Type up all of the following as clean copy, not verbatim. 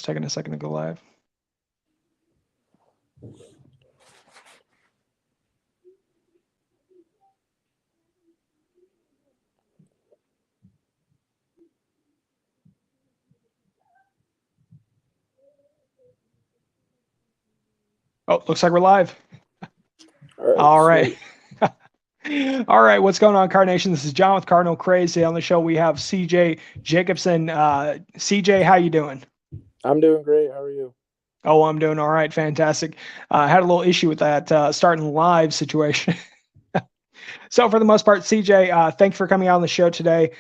it's taking a second to go live. Oh, looks like we're live. All right. All right. What's going on, Carnation? This is John with Cardinal Crazy. On the show, we have CJ Jacobsen. CJ, how you doing? I'm doing great. How are you? Oh, I'm doing all right. Fantastic. Had a little issue with that starting live situation. So for the most part, CJ, thanks for coming on the show today.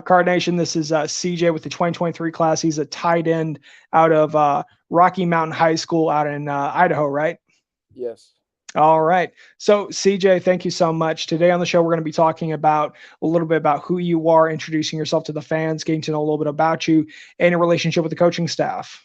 Card Nation, this is CJ with the 2023 class. He's a tight end out of Rocky Mountain High School out in Idaho, right? Yes. All right. So CJ, thank you so much. Today on the show, we're going to be talking about a little bit about who you are, introducing yourself to the fans, getting to know a little bit about you, and your relationship with the coaching staff.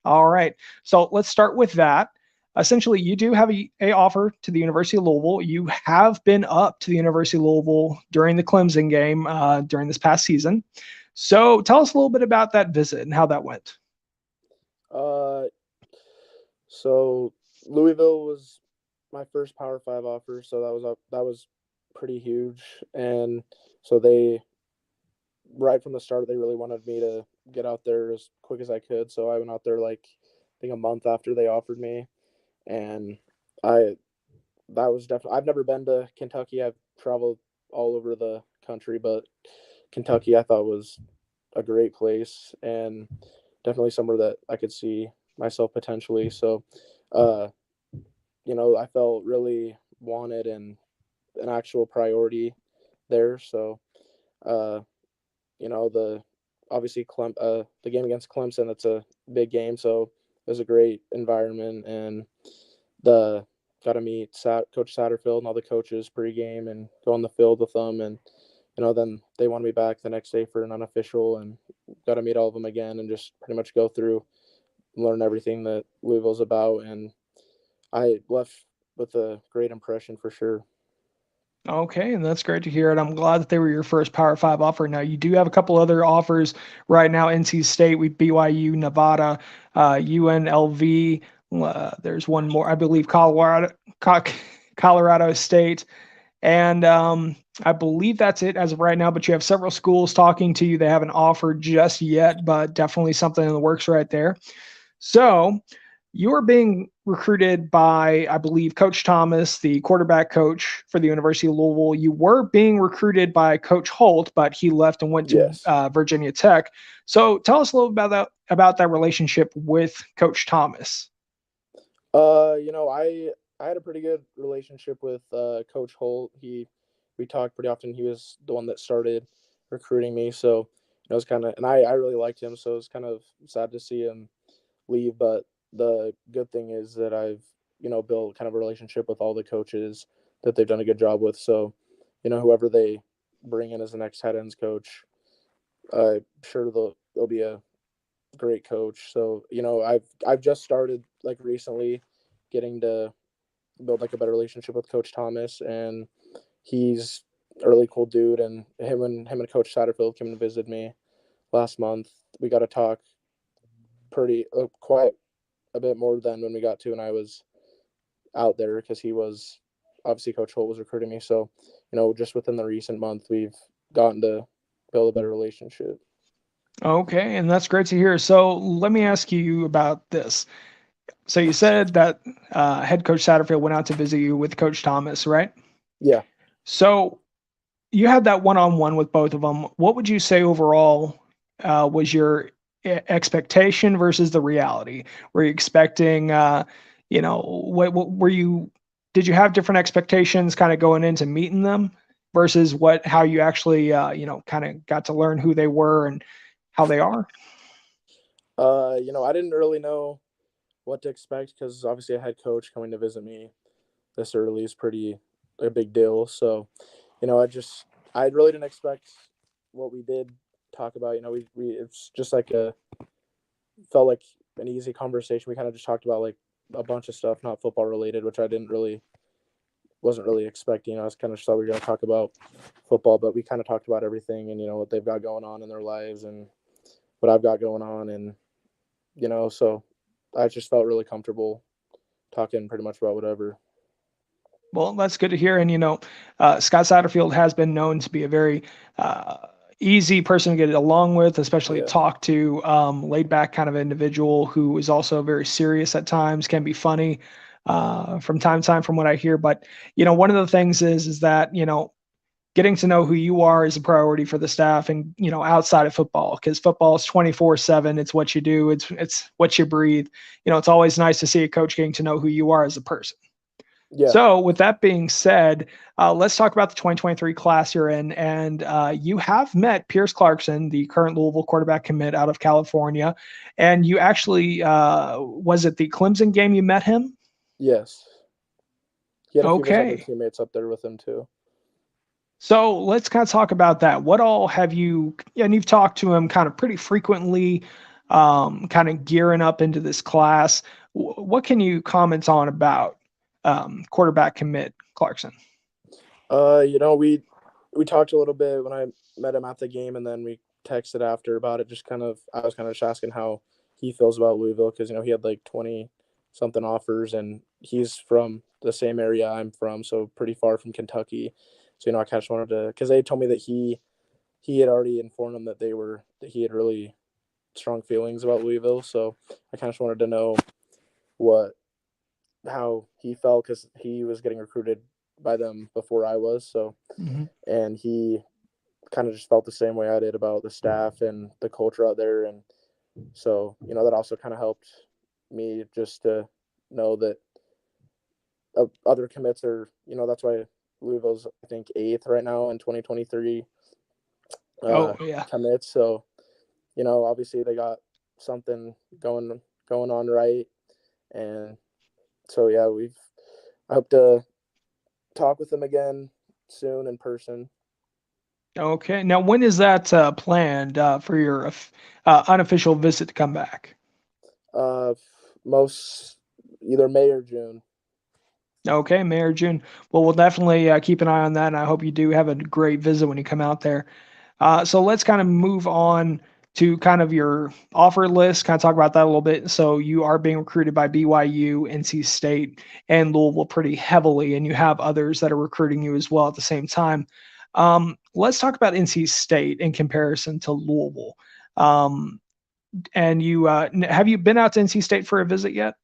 All right. So let's start with that. Essentially, you do have a offer to the University of Louisville. You have been up to the University of Louisville during the Clemson game during this past season. So tell us a little bit about that visit and how that went. So Louisville was my first Power 5 offer, so that was pretty huge. And so they, right from the start, they really wanted me to get out there as quick as I could. So I went out there I think a month after they offered me. And that was definitely, I've never been to Kentucky. I've traveled all over the country, but Kentucky I thought was a great place and definitely somewhere that I could see myself potentially. So, I felt really wanted and an actual priority there. So, the obviously the game against Clemson, that's a big game. So it was a great environment, and got to meet Coach Satterfield and all the coaches pregame and go on the field with them. And, then they wanted me back the next day for an unofficial, and got to meet all of them again and just pretty much go through, learn everything that Louisville's about. And I left with a great impression for sure. Okay, and that's great to hear. And I'm glad that they were your first Power 5 offer. Now, you do have a couple other offers right now. NC State with BYU, Nevada, UNLV. There's one more, I believe, Colorado State. And I believe that's it as of right now. But you have several schools talking to you. They haven't offered just yet, but definitely something in the works right there. So you are being recruited by, I believe, Coach Thomas, the quarterback coach for the University of Louisville. You were being recruited by Coach Holt, but he left and went to Yes. Virginia Tech. So tell us a little about that relationship with Coach Thomas. I had a pretty good relationship with Coach Holt. We talked pretty often. He was the one that started recruiting me, so it was kind of, and I really liked him. So it was kind of sad to see him leave, but the good thing is that I've built kind of a relationship with all the coaches that they've done a good job with. So whoever they bring in as the next head ends coach, I'm sure they'll be a great coach. So I've just started recently getting to build a better relationship with Coach Thomas, and he's a really cool dude. And him and Coach Satterfield came and visited me last month. We got to talk quite a bit more than when we got to when I was out there, because he was obviously Coach Holt was recruiting me. So, just within the recent month, we've gotten to build a better relationship. Okay, and that's great to hear. So let me ask you about this. So you said that head coach Satterfield went out to visit you with Coach Thomas, right? Yeah. So you had that one-on-one with both of them. What would you say overall was your expectation versus the reality? Were you expecting, what were you? Did you have different expectations kind of going into meeting them versus how you actually, kind of got to learn who they were and how they are? I didn't really know what to expect, because obviously a head coach coming to visit me this early is pretty a big deal. So, I really didn't expect what we did talk about. We it's just felt like an easy conversation. We kind of just talked about a bunch of stuff, not football related, which I wasn't really expecting. I was kind of just thought we were going to talk about football, but we kind of talked about everything and, what they've got going on in their lives and what I've got going on. And So I just felt really comfortable talking pretty much about whatever. Well, that's good to hear. And Scott Satterfield has been known to be a very uh, easy person to get along with, especially Yeah. talk to, laid back kind of individual who is also very serious at times, can be funny from time to time, from what I hear. But one of the things is that getting to know who you are is a priority for the staff, and outside of football, because football is 24/7. It's what you do. It's what you breathe. It's always nice to see a coach getting to know who you are as a person. Yeah. So, with that being said, let's talk about the 2023 class you're in. And you have met Pierce Clarkson, the current Louisville quarterback commit out of California. And you actually, was it the Clemson game you met him? Yes. He had a few of his other Okay. teammates up there with him too. So, let's kind of talk about that. What all have you, and you've talked to him kind of pretty frequently, kind of gearing up into this class. What can you comment on about quarterback commit Clarkson? We talked a little bit when I met him at the game, and then we texted after about it. I was kind of just asking how he feels about Louisville because he had like 20 something offers, and he's from the same area I'm from, so pretty far from Kentucky. So I kind of wanted to, because they told me that he had already informed them that he had really strong feelings about Louisville. So I kind of just wanted to know what how he felt because he was getting recruited by them before I was. So Mhm. and he kind of just felt the same way I did about the staff and the culture out there. And so, that also kind of helped me just to know that other commits are, that's why Louisville's, I think, eighth right now in 2023 Oh, yeah. commits. So, obviously they got something going on right. And so, yeah, I hope to talk with them again soon in person. Okay. Now, when is that planned for your unofficial visit to come back? Uh, most either May or June. Okay, May or June. Well, we'll definitely keep an eye on that, and I hope you do have a great visit when you come out there. So let's kind of move on to kind of your offer list, kind of talk about that a little bit. So you are being recruited by BYU, NC State, and Louisville pretty heavily, and you have others that are recruiting you as well at the same time. Let's talk about NC State in comparison to Louisville. And have you been out to NC State for a visit yet?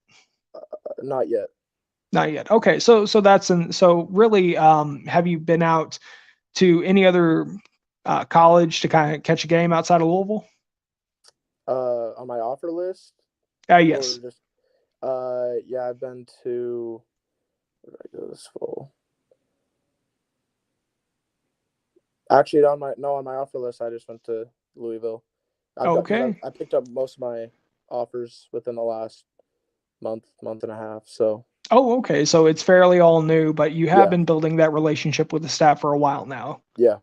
Not yet. Not yet. Okay, so so really, have you been out to any other college to kind of catch a game outside of Louisville? On my offer list, or Yes. just yeah, I've been to. Where did I go this fall? Actually, on my offer list, I just went to Louisville. I've got because Okay. I picked up most of my offers within the last month and a half. So Oh, okay. So it's fairly all new, but you have yeah, been building that relationship with the staff for a while now. yeah,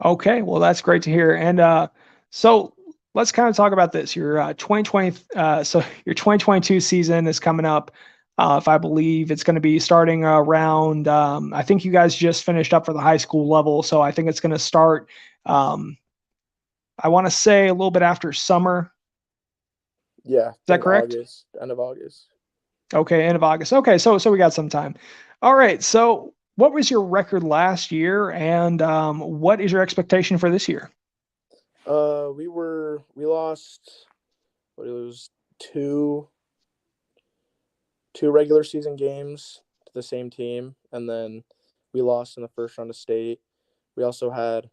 Okay, well that's great to hear. And so let's kind of talk about this. Your 2020, so your 2022 season is coming up. If I believe it's going to be starting around, I think you guys just finished up for the high school level, so I think it's going to start. Um, I want to say a little bit after summer. yeah. I Is that think correct? August, end of August. Okay, end of August. Okay, so we got some time. All right. So what was your record last year, and what is your expectation for this year? We lost. What it was two two regular season games to the same team, and then we lost in the first round of state. We also had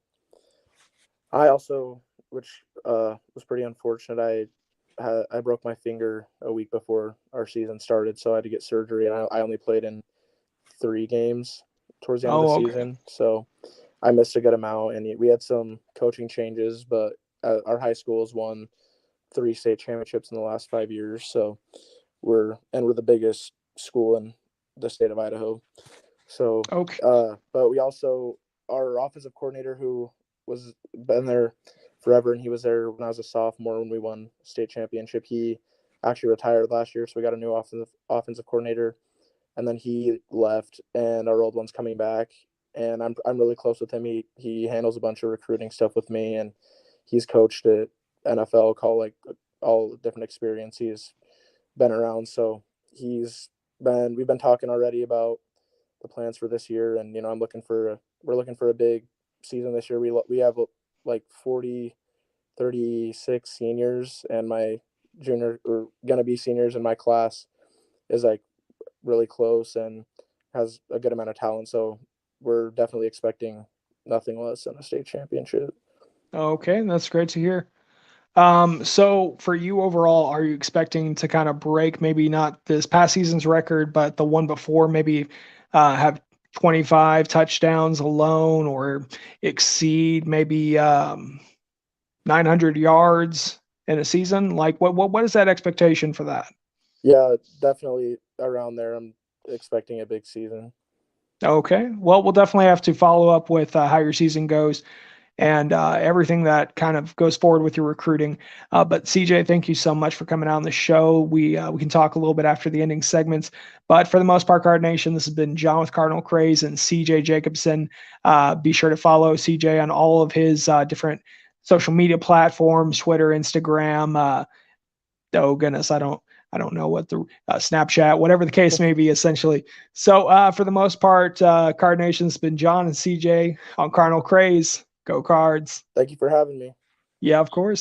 I also, which was pretty unfortunate. I broke my finger a week before our season started, so I had to get surgery, and I only played in 3 games towards the end of the Oh, okay. season. So I missed a good amount, and we had some coaching changes, but our high school has won 3 state championships in the last 5 years. So we're the biggest school in the state of Idaho. So, Okay. but we also our offensive coordinator who was been there forever, and he was there when I was a sophomore when we won state championship. He actually retired last year, so we got a new offensive coordinator, and then he left, and our old one's coming back. And I'm really close with him. He handles a bunch of recruiting stuff with me, and he's coached at NFL call like all different experience he's been around. So we've been talking already about the plans for this year, and we're looking for a big season this year. We have like 36 seniors, and my junior or gonna be seniors in my class is like really close and has a good amount of talent. So we're definitely expecting nothing less than a state championship. Okay, that's great to hear. So for you overall, are you expecting to kind of break maybe not this past season's record, but the one before, maybe have 25 touchdowns alone, or exceed maybe 900 yards in a season? Like what is that expectation for that? Yeah, definitely around there. I'm expecting a big season. Okay, well, we'll definitely have to follow up with how your season goes and everything that kind of goes forward with your recruiting. But CJ, thank you so much for coming on the show. We can talk a little bit after the ending segments, but for the most part, Card Nation, this has been John with Cardinal Craze and CJ Jacobsen. Be sure to follow CJ on all of his different social media platforms: Twitter, Instagram. Oh goodness, I don't know what the Snapchat, whatever the case may be, essentially. So for the most part, Card Nation's been John and CJ on Cardinal Craze. Go Cards. Thank you for having me. Yeah, of course.